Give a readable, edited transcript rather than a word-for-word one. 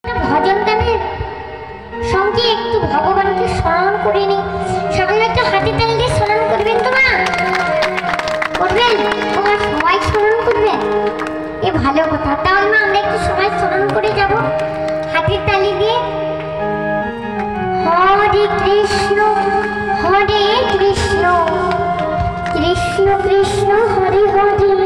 ভজন গানের সঙ্গে একটু ভগবানকে স্মরণ করে নি। সকলে একটু হাতে তালি দিয়ে স্মরণ করবেন তো মা? করবেন? তোমার সবাই স্মরণ করবেন? এ ভালো কথা। তাহলে মা আমরা একটু সবাই স্মরণ করে যাব হাতের তালি দিয়ে। হরে কৃষ্ণ হরে কৃষ্ণ কৃষ্ণ কৃষ্ণ হরে হরে